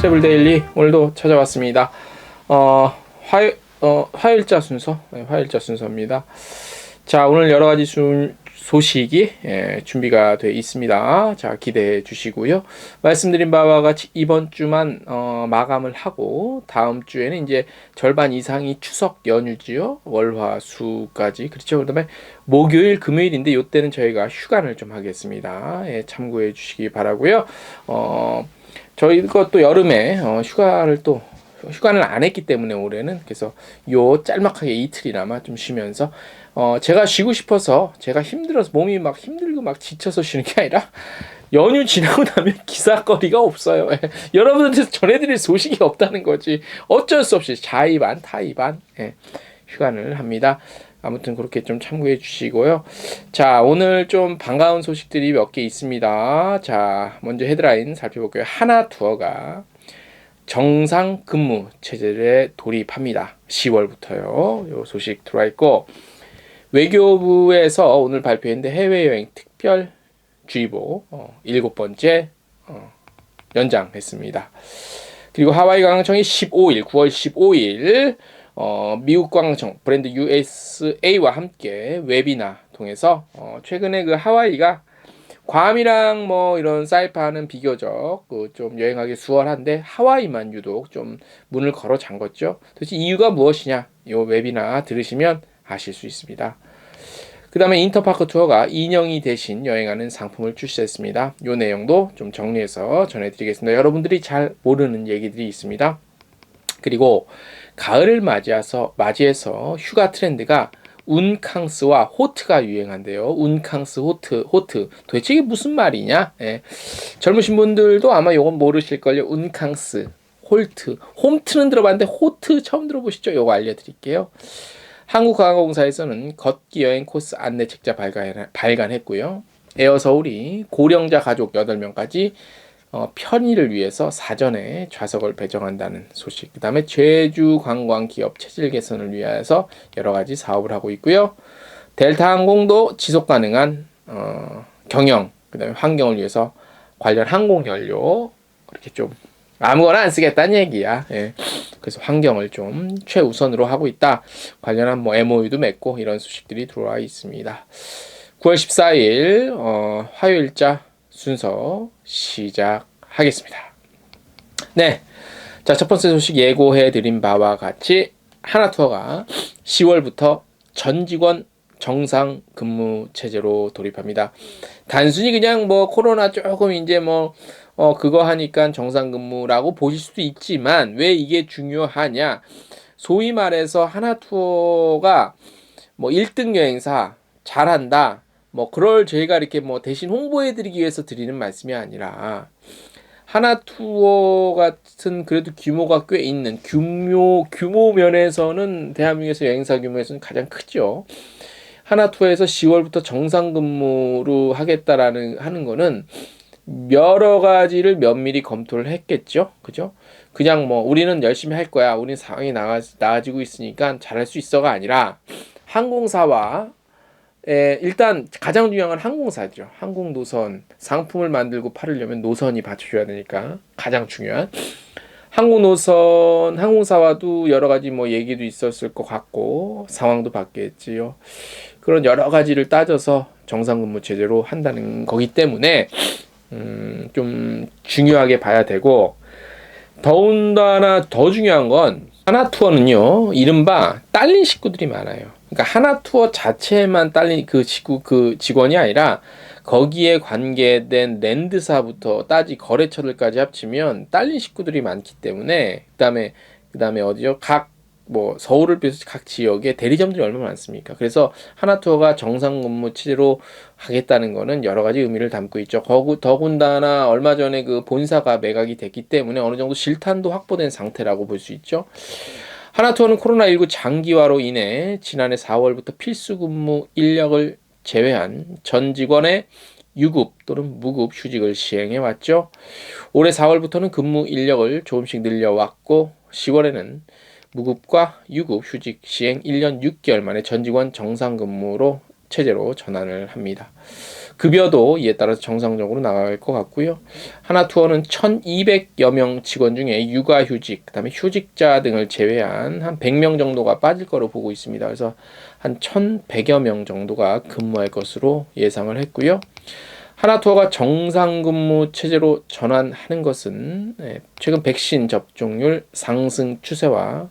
트래블 데일리 오늘도 찾아왔습니다. 화요일자 순서, 화요일자 순서입니다. 자, 오늘 여러 가지 소식이 준비가 되어 있습니다. 자, 기대해 주시고요. 말씀드린 바와 같이 이번 주만 마감을 하고 다음 주에는 이제 절반 이상이 추석 연휴지요. 월화수까지. 그렇죠. 그다음에 목요일, 금요일인데 이때는 저희가 휴관을 좀 하겠습니다. 참고해 주시기 바라고요. 저희가 또 여름에 휴관을 안 했기 때문에 올해는 그래서 요 짤막하게 이틀이나마 좀 쉬면서 제가 쉬고 싶어서 제가 힘들어서 몸이 막 힘들고 막 지쳐서 쉬는 게 아니라 연휴 지나고 나면 기사거리가 없어요. 여러분들한테 전해드릴 소식이 없다는 거지. 어쩔 수 없이 자의반 타의반 휴관을 합니다. 아무튼 그렇게 좀 참고해 주시고요. 자, 오늘 좀 반가운 소식들이 몇 개 있습니다. 자, 먼저 헤드라인 살펴볼게요. 하나투어가 정상 근무 체제에 돌입합니다. 10월부터요. 요 소식 들어와 있고, 외교부에서 오늘 발표했는데 해외여행 특별주의보 7번째 연장했습니다. 그리고 하와이 관광청이 9월 15일 미국 관광청 브랜드 USA와 함께 웨비나 통해서 최근에 그 하와이가 괌이랑 뭐 이런 사이판은 비교적 좀 여행하기 수월한데 하와이만 유독 좀 문을 걸어 잠궜죠. 도대체 이유가 무엇이냐? 이 웨비나 들으시면 아실 수 있습니다. 그 다음에 인터파크 투어가 인형이 대신 여행하는 상품을 출시했습니다. 이 내용도 좀 정리해서 전해드리겠습니다. 여러분들이 잘 모르는 얘기들이 있습니다. 그리고 가을을 맞이해서 휴가 트렌드가 운캉스와 호트가 유행한대요. 운캉스, 호트. 도대체 이게 무슨 말이냐? 젊으신 분들도 아마 이건 모르실걸요. 운캉스, 홈트는 들어봤는데 호트 처음 들어보시죠? 이거 알려드릴게요. 한국관광공사에서는 걷기 여행 코스 안내 책자 발간했고요. 에어서울이 고령자 가족 8명까지 편의를 위해서 사전에 좌석을 배정한다는 소식. 그 다음에 제주관광기업 체질 개선을 위해서 여러 가지 사업을 하고 있고요. 델타항공도 지속 가능한 경영, 그 다음에 환경을 위해서 관련 항공연료 그렇게 좀 아무거나 안 쓰겠다는 얘기야. 그래서 환경을 좀 최우선으로 하고 있다. 관련한 뭐 MOU도 맺고 이런 소식들이 들어와 있습니다. 9월 14일 화요일자 순서 시작하겠습니다. 네. 자, 첫 번째 소식 예고해 드린 바와 같이 하나투어가 10월부터 전 직원 정상 근무 체제로 돌입합니다. 단순히 그냥 뭐 코로나 조금 이제 그거 하니까 정상 근무라고 보실 수도 있지만 왜 이게 중요하냐? 소위 말해서 하나투어가 뭐 1등 여행사 잘한다. 그럴 저희가 이렇게 대신 홍보해드리기 위해서 드리는 말씀이 아니라, 하나투어 같은 그래도 규모가 꽤 있는, 규모 면에서는 대한민국에서 여행사 규모에서는 가장 크죠. 하나투어에서 10월부터 정상 근무로 하는 거는 여러 가지를 면밀히 검토를 했겠죠. 그죠? 그냥 우리는 열심히 할 거야. 우리는 상황이 나아지고 있으니까 잘할 수 있어가 아니라, 항공사와 일단 가장 중요한 건 항공사죠. 항공노선 상품을 만들고 팔으려면 노선이 받쳐줘야 되니까 가장 중요한 항공사와도 여러 가지 얘기도 있었을 것 같고 상황도 바뀌었지요. 그런 여러 가지를 따져서 정상근무 체제로 한다는 거기 때문에 좀 중요하게 봐야 되고, 더군다나 더 중요한 건 하나투어는요, 이른바 딸린 식구들이 많아요. 그러니까 하나투어 자체만 딸린 그 직원이 아니라 거기에 관계된 랜드사부터 거래처들까지 합치면 딸린 식구들이 많기 때문에, 그다음에 어디죠? 서울을 비롯해서 각 지역에 대리점들이 얼마나 많습니까? 그래서 하나투어가 정상 근무 체제로 하겠다는 거는 여러 가지 의미를 담고 있죠. 더군다나 얼마 전에 그 본사가 매각이 됐기 때문에 어느 정도 실탄도 확보된 상태라고 볼 수 있죠. 하나투어는 코로나19 장기화로 인해 지난해 4월부터 필수 근무 인력을 제외한 전 직원의 유급 또는 무급 휴직을 시행해 왔죠. 올해 4월부터는 근무 인력을 조금씩 늘려왔고 10월에는 무급과 유급 휴직 시행 1년 6개월 만에 전 직원 정상 근무로 체제로 전환을 합니다. 급여도 이에 따라서 정상적으로 나갈 것 같고요. 하나투어는 1,200여 명 직원 중에 육아휴직, 그다음에 휴직자 등을 제외한 한 100명 정도가 빠질 거로 보고 있습니다. 그래서 한 1,100여 명 정도가 근무할 것으로 예상을 했고요. 하나투어가 정상근무 체제로 전환하는 것은 최근 백신 접종률 상승 추세와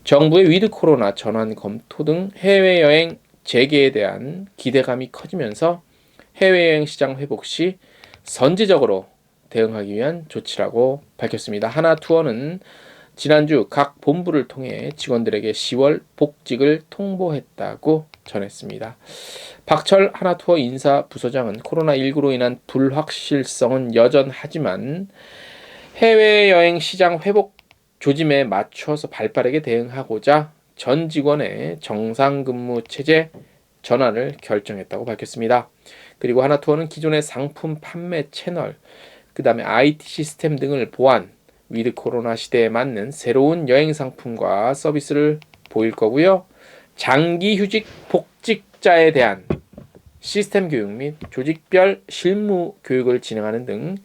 정부의 위드 코로나 전환 검토 등 해외여행 재개에 대한 기대감이 커지면서 해외여행 시장 회복 시 선제적으로 대응하기 위한 조치라고 밝혔습니다. 하나투어는 지난주 각 본부를 통해 직원들에게 10월 복직을 통보했다고 전했습니다. 박철 하나투어 인사부서장은 코로나19로 인한 불확실성은 여전하지만 해외여행 시장 회복 조짐에 맞춰서 발빠르게 대응하고자 전 직원의 정상근무 체제 전환을 결정했다고 밝혔습니다. 그리고 하나투어는 기존의 상품 판매 채널, 그 다음에 IT 시스템 등을 보완, 위드 코로나 시대에 맞는 새로운 여행 상품과 서비스를 보일 거고요. 장기 휴직 복직자에 대한 시스템 교육 및 조직별 실무 교육을 진행하는 등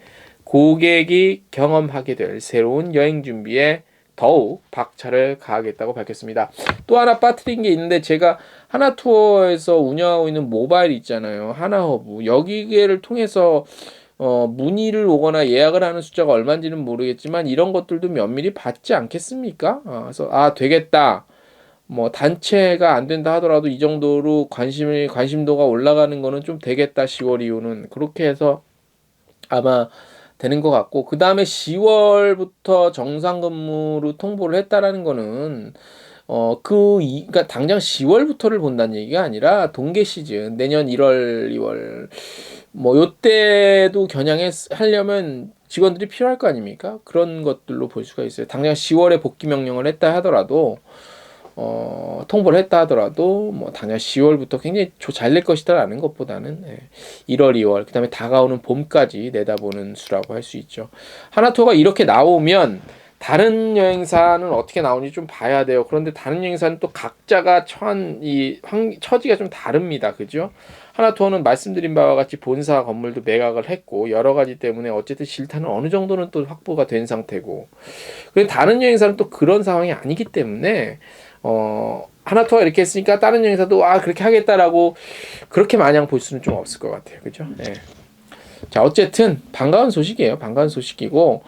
고객이 경험하게 될 새로운 여행 준비에 더욱 박차를 가하겠다고 밝혔습니다. 또 하나 빠뜨린 게 있는데 제가 하나투어에서 운영하고 있는 모바일 있잖아요. 하나허브. 여기를 통해서 문의를 오거나 예약을 하는 숫자가 얼마인지는 모르겠지만 이런 것들도 면밀히 받지 않겠습니까? 그래서 되겠다. 뭐 단체가 안 된다 하더라도 이 정도로 관심도가 올라가는 거는 좀 되겠다. 10월 이후는 그렇게 해서 아마 되는 것 같고 그 다음에 10월부터 정상 근무로 통보를 했다라는 거는 그러니까 당장 10월부터를 본다는 얘기가 아니라 동계 시즌 내년 1월, 2월 뭐 요때도 겨냥하려면 직원들이 필요할 거 아닙니까? 그런 것들로 볼 수가 있어요. 당장 10월에 복귀 명령을 했다 하더라도 통보를 했다 하더라도 뭐 당장 10월부터 굉장히 잘 낼 것이다라는 것보다는 1월, 2월 그다음에 다가오는 봄까지 내다보는 수라고 할 수 있죠. 하나투어가 이렇게 나오면 다른 여행사는 어떻게 나오는지 좀 봐야 돼요. 그런데 다른 여행사는 또 각자가 처한 이 처지가 좀 다릅니다. 그죠? 하나투어는 말씀드린 바와 같이 본사 건물도 매각을 했고 여러 가지 때문에 어쨌든 실타는 어느 정도는 또 확보가 된 상태고 그런데 다른 여행사는 또 그런 상황이 아니기 때문에 하나투어가 이렇게 했으니까 다른 여행사도 그렇게 하겠다라고 그렇게 마냥 볼 수는 좀 없을 것 같아요. 그죠? 네. 자, 어쨌든 반가운 소식이에요. 반가운 소식이고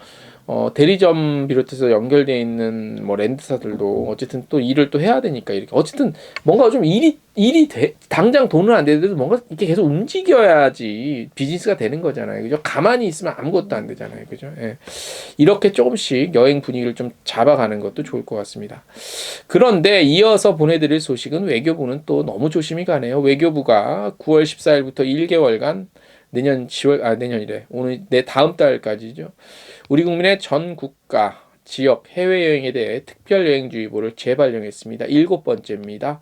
대리점 비롯해서 연결되어 있는 뭐 랜드사들도 어쨌든 또 일을 또 해야 되니까 이렇게 어쨌든 뭔가 좀 일이 당장 돈은 안 되더라도 뭔가 이렇게 계속 움직여야지 비즈니스가 되는 거잖아요. 그죠? 가만히 있으면 아무것도 안 되잖아요. 그죠? 예. 이렇게 조금씩 여행 분위기를 좀 잡아가는 것도 좋을 것 같습니다. 그런데 이어서 보내드릴 소식은 외교부는 또 너무 조심히 가네요. 외교부가 9월 14일부터 1개월간 내년이래. 오늘 다음 달까지죠. 우리 국민의 전 국가, 지역, 해외여행에 대해 특별여행주의보를 재발령했습니다. 7번째입니다.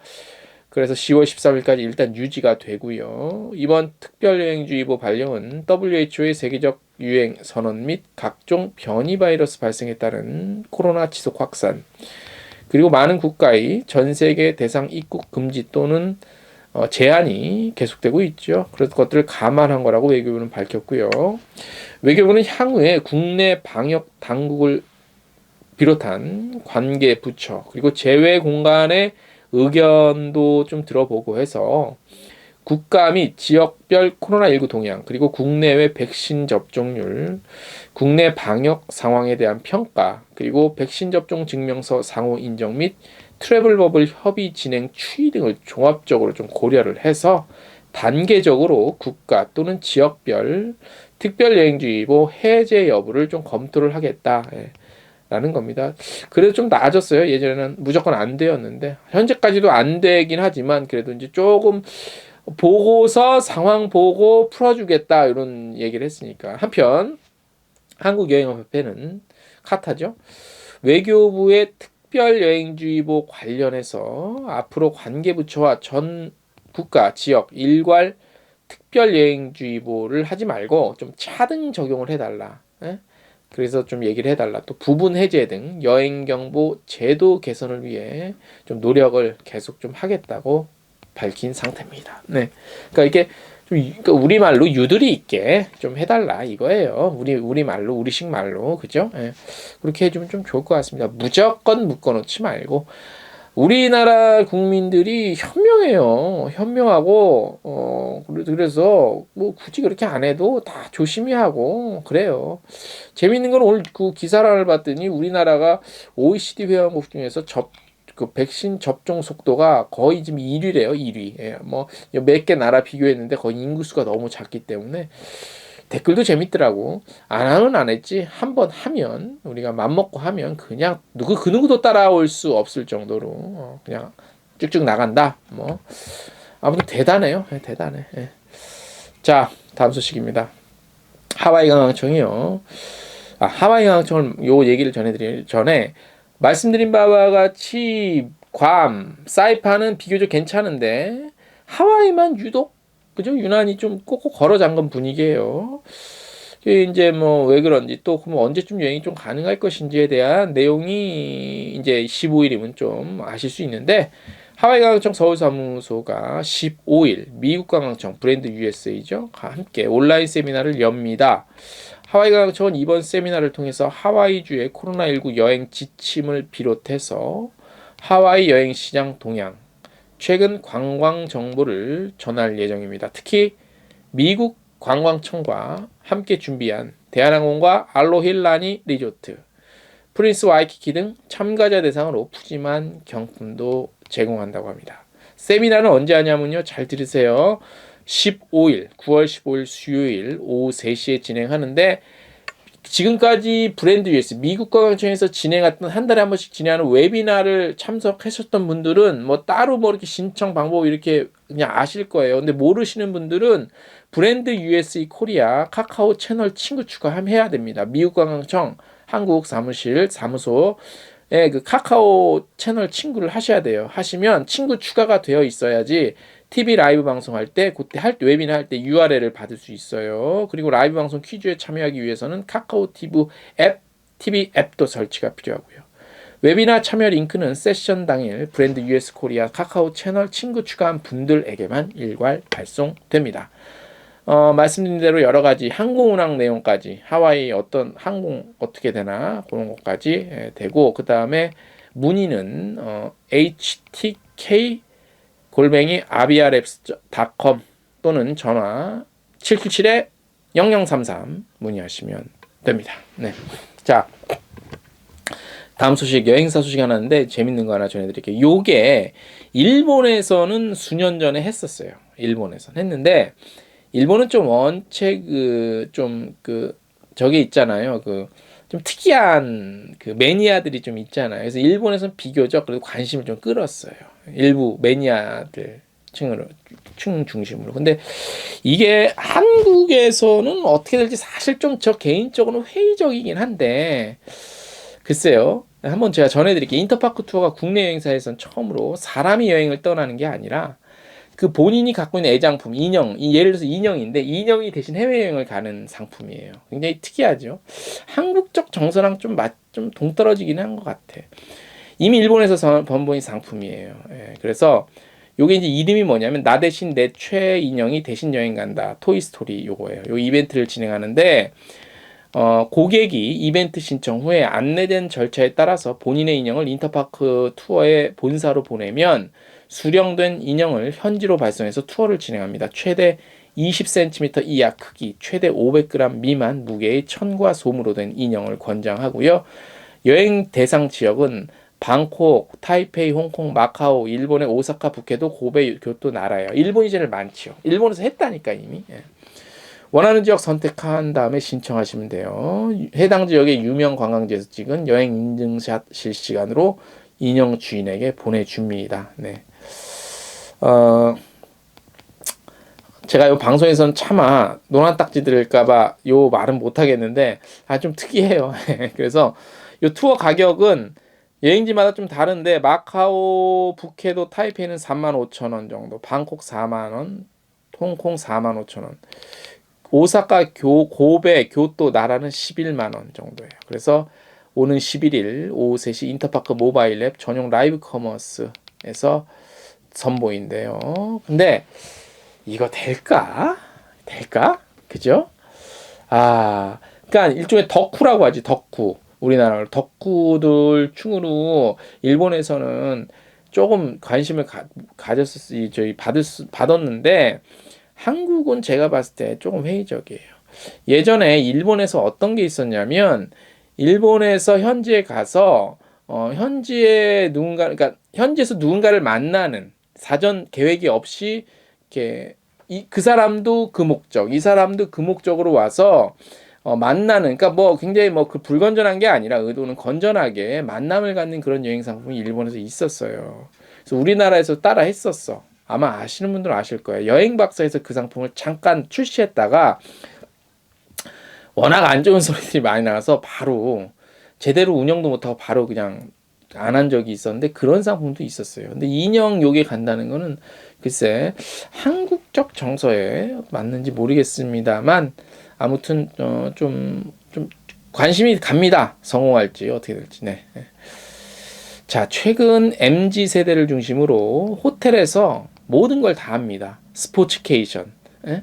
그래서 10월 13일까지 일단 유지가 되고요. 이번 특별여행주의보 발령은 WHO의 세계적 유행 선언 및 각종 변이 바이러스 발생에 따른 코로나 지속 확산, 그리고 많은 국가의 전 세계 대상 입국 금지 또는 제한이 계속되고 있죠. 그래서 그것들을 감안한 거라고 외교부는 밝혔고요. 외교부는 향후에 국내 방역 당국을 비롯한 관계 부처 그리고 제외 공간의 의견도 좀 들어보고 해서 국가 및 지역별 코로나19 동향 그리고 국내외 백신 접종률, 국내 방역 상황에 대한 평가 그리고 백신 접종 증명서 상호 인정 및 트래블 버블 협의 진행 추이 등을 종합적으로 좀 고려를 해서 단계적으로 국가 또는 지역별 특별여행주의보 해제 여부를 좀 검토를 하겠다. 라는 겁니다. 그래도 좀 나아졌어요. 예전에는 무조건 안 되었는데 현재까지도 안 되긴 하지만 그래도 이제 조금 보고서 상황 보고 풀어주겠다 이런 얘기를 했으니까 한편 한국여행업협회는 카타죠. 외교부의 특별여행주의보 관련해서 앞으로 관계부처와 전 국가, 지역, 일괄 특별여행주의보를 하지 말고 좀 차등 적용을 해달라. 그래서 좀 얘기를 해달라. 또 부분 해제 등 여행경보 제도 개선을 위해 좀 노력을 계속 좀 하겠다고 밝힌 상태입니다. 네. 그러니까 이게 좀 그러니까 우리말로 유들이 있게 좀 해달라 이거예요. 우리말로 우리식 말로 그죠? 예. 그렇게 해주면 좀 좋을 것 같습니다. 무조건 묶어놓지 말고 우리나라 국민들이 현명해요. 현명하고 그래서 뭐 굳이 그렇게 안 해도 다 조심히 하고 그래요. 재밌는 건 오늘 그 기사를 봤더니 우리나라가 OECD 회원국 중에서 그 백신 접종 속도가 거의 지금 1위래요, 1위. 예, 뭐 몇 개 나라 비교했는데 거의 인구수가 너무 작기 때문에 댓글도 재밌더라고. 안 하면 안 했지. 한 번 하면 우리가 맘먹고 하면 그냥 그 누구도 따라올 수 없을 정도로 그냥 쭉쭉 나간다. 뭐 아무튼 대단해요. 예, 대단해. 예. 자, 다음 소식입니다. 하와이 관광청이요. 하와이 관광청을 요 얘기를 전해드리기 전에 말씀드린 바와 같이 괌, 사이판은 비교적 괜찮은데 하와이만 유독 그죠? 유난히 좀 꼭꼭 걸어 잠근 분위기예요. 이제 뭐 왜 그런지 또 그럼 언제쯤 여행이 좀 가능할 것인지에 대한 내용이 이제 15일이면 좀 아실 수 있는데 하와이 관광청 서울사무소가 15일 미국 관광청 브랜드 USA죠. 함께 온라인 세미나를 엽니다. 하와이 관광청은 이번 세미나를 통해서 하와이주의 코로나19 여행 지침을 비롯해서 하와이 여행 시장 동향, 최근 관광 정보를 전할 예정입니다. 특히 미국 관광청과 함께 준비한 대한항공과 알로힐라니 리조트, 프린스 와이키키 등 참가자 대상으로 푸짐한 경품도 제공한다고 합니다. 세미나는 언제 하냐면요. 잘 들으세요. 15일, 9월 15일 수요일 오후 3시에 진행하는데 지금까지 브랜드 US 미국 관광청에서 진행했던 한 달에 한 번씩 진행하는 웨비나를 참석하셨던 분들은 뭐 따로 뭐 이렇게 신청 방법 이렇게 그냥 아실 거예요. 근데 모르시는 분들은 브랜드 USA 코리아 카카오 채널 친구 추가해야 됩니다. 미국 관광청 한국 사무소에 그 카카오 채널 친구를 하셔야 돼요. 하시면 친구 추가가 되어 있어야지 TV 라이브 방송할 때 그때 웨비나 할 때 URL을 받을 수 있어요. 그리고 라이브 방송 퀴즈에 참여하기 위해서는 카카오 TV 앱도 설치가 필요하고요. 웨비나 참여 링크는 세션 당일 브랜드 US 코리아 카카오 채널 친구 추가한 분들에게만 일괄 발송됩니다. 말씀드린 대로 여러 가지 항공 운항 내용까지 하와이 어떤 항공 어떻게 되나 그런 것까지 되고 그 다음에 문의는 HTK avialabs.com 또는 전화 777-0033 문의하시면 됩니다. 네. 자, 다음 소식 여행사 소식 하나 있는데 재밌는 거 하나 전해드릴게요. 요게 일본에서는 수년 전에 했었어요. 일본에서는 했는데 일본은 좀 원체 저게 있잖아요. 좀 특이한 매니아들이 좀 있잖아요. 그래서 일본에서는 비교적 그래도 관심을 좀 끌었어요. 일부 매니아들 층 중심으로. 근데 이게 한국에서는 어떻게 될지 사실 좀 저 개인적으로는 회의적이긴 한데 글쎄요. 한번 제가 전해드릴게요. 인터파크 투어가 국내 여행사에서는 처음으로 사람이 여행을 떠나는 게 아니라 그 본인이 갖고 있는 애장품, 인형, 예를 들어서 인형인데 인형이 대신 해외여행을 가는 상품이에요. 굉장히 특이하죠. 한국적 정서랑 좀 동떨어지긴 한 것 같아. 이미 일본에서 번번이 상품이에요. 예, 그래서 요게 이제 이름이 뭐냐면 나 대신 내 최애 인형이 대신 여행 간다. 토이스토리 요거예요. 요 이벤트를 진행하는데 고객이 이벤트 신청 후에 안내된 절차에 따라서 본인의 인형을 인터파크 투어의 본사로 보내면 수령된 인형을 현지로 발송해서 투어를 진행합니다. 최대 20cm 이하 크기, 최대 500g 미만 무게의 천과 솜으로 된 인형을 권장하고요. 여행 대상 지역은 방콕, 타이페이, 홍콩, 마카오, 일본의 오사카, 북해도, 고베, 교토 나라예요. 일본이 제일 많지요. 일본에서 했다니까 이미. 예. 원하는 지역 선택한 다음에 신청하시면 돼요. 해당 지역의 유명 관광지에서 찍은 여행 인증샷 실시간으로 인형 주인에게 보내줍니다. 네. 제가 이 방송에서는 차마 노란딱지 들을까봐 요 말은 못하겠는데 좀 특이해요. 그래서 요 투어 가격은 여행지마다 좀 다른데 마카오, 북해도, 타이페이는 35,000원 정도, 방콕 4만원, 홍콩 45,000원, 오사카, 고베, 교토, 나라는 11만원 정도예요. 그래서 오는 11일 오후 3시 인터파크 모바일 앱 전용 라이브 커머스에서 선보인대요. 근데 이거 될까? 될까? 그죠? 그러니까 일종의 덕후라고 하지, 덕후. 우리나라 덕후들 충으로 일본에서는 조금 관심을 가졌었지, 받았는데 한국은 제가 봤을 때 조금 회의적이에요. 예전에 일본에서 어떤 게 있었냐면 일본에서 현지에 가서 현지에 그러니까 현지에서 누군가를 만나는 사전 계획이 없이 이렇게 그 사람도 그 목적, 이 사람도 그 목적으로 와서 만나는, 그러니까 뭐 굉장히 뭐 그 불건전한 게 아니라 의도는 건전하게 만남을 갖는 그런 여행 상품이 일본에서 있었어요. 그래서 우리나라에서 따라 했었어. 아마 아시는 분들은 아실 거예요. 여행 박사에서 그 상품을 잠깐 출시했다가 워낙 안 좋은 소리들이 많이 나와서 바로 제대로 운영도 못하고 바로 그냥 안 한 적이 있었는데 그런 상품도 있었어요. 근데 인형 요게 간다는 거는 글쎄 한국적 정서에 맞는지 모르겠습니다만 아무튼 좀 관심이 갑니다. 성공할지 어떻게 될지. 네. 자, 최근 MZ 세대를 중심으로 호텔에서 모든 걸 다 합니다. 스포츠케이션. 예?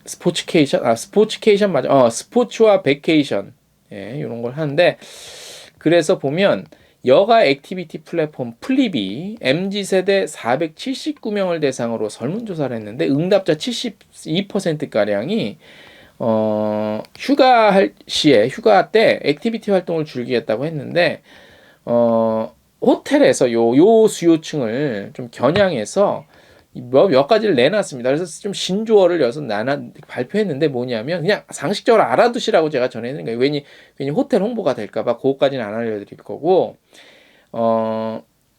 스포츠케이션 맞아. 스포츠와 베케이션. 예, 이런 걸 하는데 그래서 보면 여가 액티비티 플랫폼 플립이 MZ세대 479명을 대상으로 설문조사를 했는데 응답자 72%가량이 휴가 때 액티비티 활동을 즐기겠다고 했는데 호텔에서 요 수요층을 좀 괜양해서 몇 가지를 내놨습니다. 그래서 좀 신조어를 여기서 발표했는데 뭐냐면 그냥 상식적으로 알아두시라고 제가 전해드린 거예요. 괜히 호텔 홍보가 될까봐 그것까지는 안 알려드릴 거고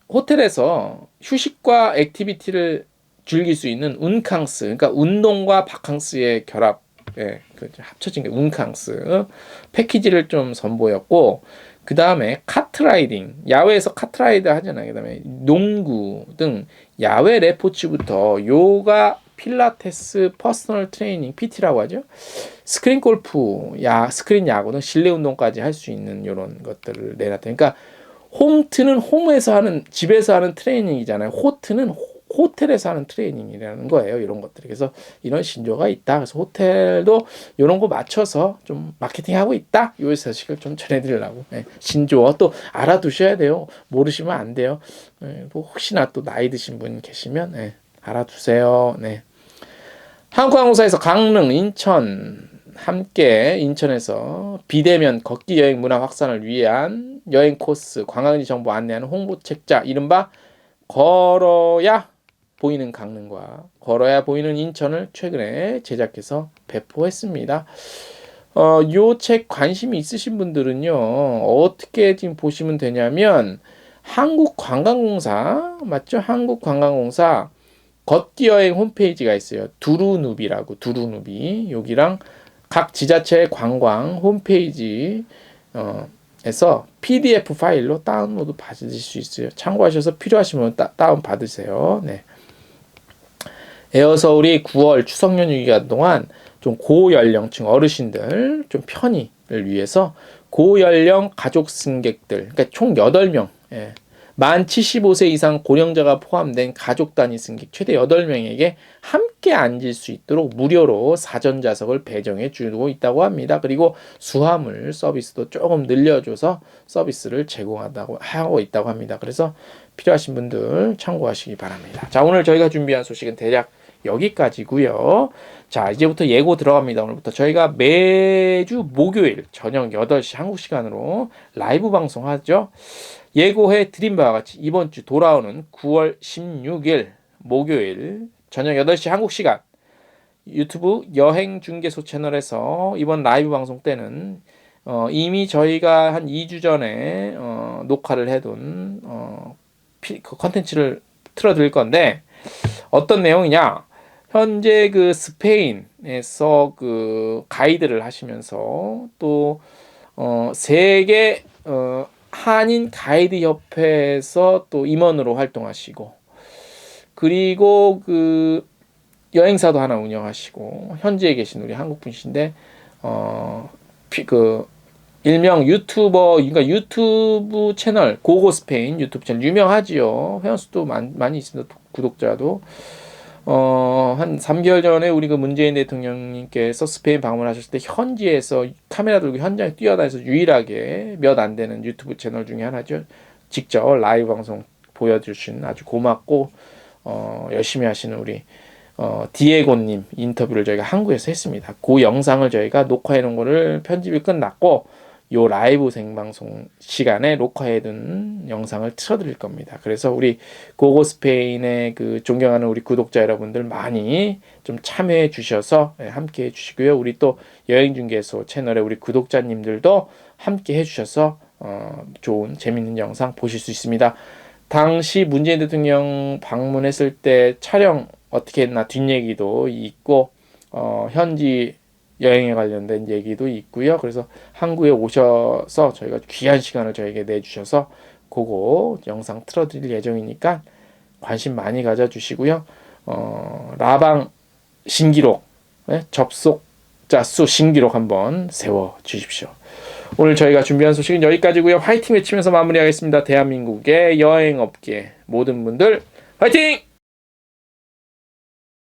호텔에서 휴식과 액티비티를 즐길 수 있는 운캉스, 그러니까 운동과 바캉스의 결합, 합쳐진 게 운캉스 패키지를 좀 선보였고 그 다음에 카트라이딩, 야외에서 카트라이드 하잖아요. 그 다음에 농구 등 야외 레포츠부터 요가, 필라테스, 퍼스널 트레이닝, PT라고 하죠. 스크린 골프, 스크린 야구 등 실내 운동까지 할 수 있는 이런 것들을 내놨다. 그러니까 홈트는 홈에서 하는, 집에서 하는 트레이닝이잖아요. 호트는 호텔에서 하는 트레이닝이라는 거예요. 이런 것들이. 그래서 이런 신조가 있다. 그래서 호텔도 이런 거 맞춰서 좀 마케팅하고 있다. 이 소식을 좀 전해드리려고. 신조어 또 알아두셔야 돼요. 모르시면 안 돼요. 뭐 혹시나 또 나이 드신 분 계시면 알아두세요. 네. 한국항공사에서 강릉, 인천 함께 인천에서 비대면 걷기 여행 문화 확산을 위한 여행 코스, 관광지 정보 안내하는 홍보 책자, 이른바 걸어야 보이는 강릉과 걸어야 보이는 인천을 최근에 제작해서 배포했습니다. 요 책 관심이 있으신 분들은요, 어떻게 지금 보시면 되냐면, 한국관광공사, 맞죠? 한국관광공사 걷기 여행 홈페이지가 있어요. 두루누비라고, 두루누비. 여기랑 각 지자체의 관광 홈페이지, 에서 PDF 파일로 다운로드 받으실 수 있어요. 참고하셔서 필요하시면 다운 받으세요. 네. 에어서울이 9월 추석 연휴 기간 동안 좀 고연령층 어르신들 좀 편의를 위해서 고연령 가족 승객들, 그러니까 총 8명, 만 75세 이상 고령자가 포함된 가족 단위 승객 최대 8명에게 함께 앉을 수 있도록 무료로 사전 좌석을 배정해 주고 있다고 합니다. 그리고 수화물 서비스도 조금 늘려줘서 서비스를 하고 있다고 합니다. 그래서 필요하신 분들 참고하시기 바랍니다. 자, 오늘 저희가 준비한 소식은 대략 여기까지고요. 자, 이제부터 예고 들어갑니다. 오늘부터 저희가 매주 목요일 저녁 8시 한국 시간으로 라이브 방송하죠. 예고해 드린 바와 같이 이번 주 돌아오는 9월 16일 목요일 저녁 8시 한국 시간 유튜브 여행중개소 채널에서 이번 라이브 방송 때는 이미 저희가 한 2주 전에 녹화를 해둔 그 컨텐츠를 틀어드릴 건데 어떤 내용이냐, 현재 그 스페인에서 그 가이드를 하시면서 또 세계 한인 가이드 협회에서 또 임원으로 활동하시고 그리고 그 여행사도 하나 운영하시고 현지에 계신 우리 한국 분이신데 그 일명 유튜버, 그러니까 유튜브 채널 고고 스페인 유튜브 채널 유명하지요. 회원수도 많이 있습니다. 구독자도 한 3개월 전에 우리 그 문재인 대통령님께서 스페인 방문하셨을 때 현지에서 카메라 들고 현장에 뛰어다녀서 유일하게 몇 안 되는 유튜브 채널 중에 하나죠. 직접 라이브 방송 보여주신 아주 고맙고 열심히 하시는 우리 디에고님 인터뷰를 저희가 한국에서 했습니다. 그 영상을 저희가 녹화해 놓은 거를 편집이 끝났고 요 라이브 생방송 시간에 녹화해둔 영상을 틀어드릴 겁니다. 그래서 우리 고고 스페인의 그 존경하는 우리 구독자 여러분들 많이 좀 참여해 주셔서 함께 해주시고요. 우리 또 여행중개소 채널에 우리 구독자님들도 함께 해주셔서 좋은 재밌는 영상 보실 수 있습니다. 당시 문재인 대통령 방문했을 때 촬영 어떻게 했나 뒷얘기도 있고 현지 여행에 관련된 얘기도 있고요. 그래서 한국에 오셔서 저희가 귀한 시간을 저에게 내주셔서 그거 영상 틀어드릴 예정이니까 관심 많이 가져주시고요. 라방 신기록, 접속자 수 신기록 한번 세워주십시오. 오늘 저희가 준비한 소식은 여기까지고요. 화이팅 외치면서 마무리하겠습니다. 대한민국의 여행업계 모든 분들 화이팅!